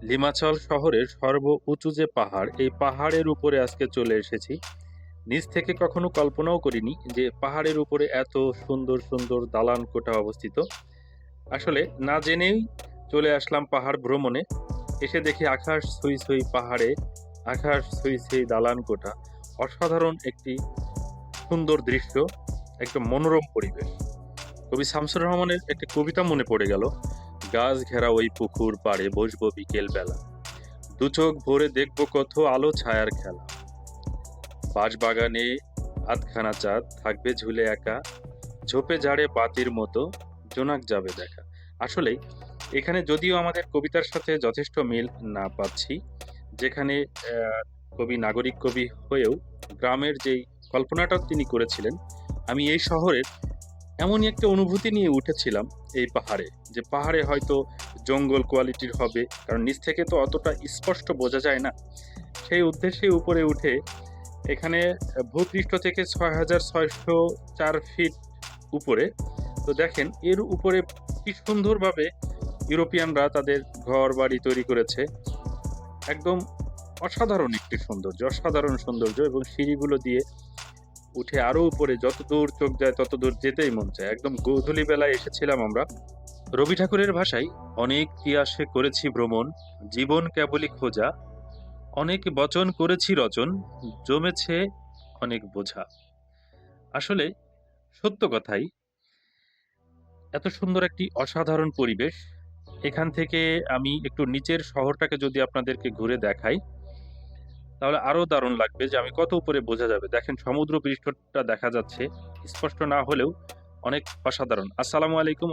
লিমাচল শহরের সর্ব উঁচু যে পাহাড়, এই পাহাড়ের উপরে আজকে চলে এসেছি। নিচ থেকে কখনো কল্পনাও করিনি যে পাহাড়ের উপরে এত সুন্দর সুন্দর দালান কোঠা অবস্থিত। আসলে না জেনেই চলে আসলাম পাহাড় ভ্রমণে। এসে দেখি আকাশ ছুঁই ছুঁই পাহাড়ে, আকাশ ছুঁই ছুঁই দালান কোঠা। অসাধারণ একটি সুন্দর দৃশ্য, একদম মনোরম পরিবেশ। কবি শামসুর রহমানের একটি কবিতা মনে পড়ে গেল, গাছ ঘেরা ওই পুকুর পাড়ে বসবো বিকেল বেলা, দু চোখ ভরে দেখবো কত আলো ছায়ার খেলা, বাঁশবাগানে আধখানা চাঁদ থাকবে ঝুলে একা, ঝোপে ঝাড়ে বাতির মতো জোনাক যাবে দেখা। আসলেই এখানে যদিও আমাদের কবিতার সাথে যথেষ্ট মিল না পাচ্ছি, যেখানে কবি নাগরিক কবি হয়েও গ্রামের যেই কল্পনাটা তিনি করেছিলেন, আমি এই শহরের এমনই একটা অনুভূতি নিয়ে উঠেছিলাম এই পাহাড়ে, যে পাহাড়ে হয়তো জঙ্গল কোয়ালিটির হবে, কারণ নিচ থেকে তো অতটা স্পষ্ট বোঝা যায় না। সেই উদ্দেশ্যে উপরে উঠে এখানে ভূপৃষ্ঠ থেকে ৬,৬০৪ ফিট উপরে, তো দেখেন এর উপরে কি সুন্দরভাবে ইউরোপিয়ানরা তাদের ঘর বাড়ি তৈরি করেছে। একদম অসাধারণ একটি সৌন্দর্য, অসাধারণ সৌন্দর্য, এবং সিঁড়িগুলো দিয়ে উঠে আরো উপরে যত দূর চোখ যায় তত দূর যেতেই মন চায়। একদম গোধূলি বেলায় এসেছিলাম আমরা। রবি ঠাকুরের ভাষায়, অনেক তিয়াসে করেছি ভ্রমণ, জীবন কেবলই খোঁজা, অনেক বচন করেছি রচন, জমেছে অনেক বোঝা। আসলে সত্য কথাই, এত সুন্দর একটি অসাধারণ পরিবেশ। এখান থেকে আমি একটু নিচের শহরটাকে যদি আপনাদেরকে ঘুরে দেখাই, তাহলে আরো দারুণ লাগবে যে আমি কত উপরে বোঝা যাবে। দেখেন সমুদ্র পৃষ্ঠটা দেখা যাচ্ছে, স্পষ্ট না হলেও অনেক অসাধারণ। আসসালামু আলাইকুম।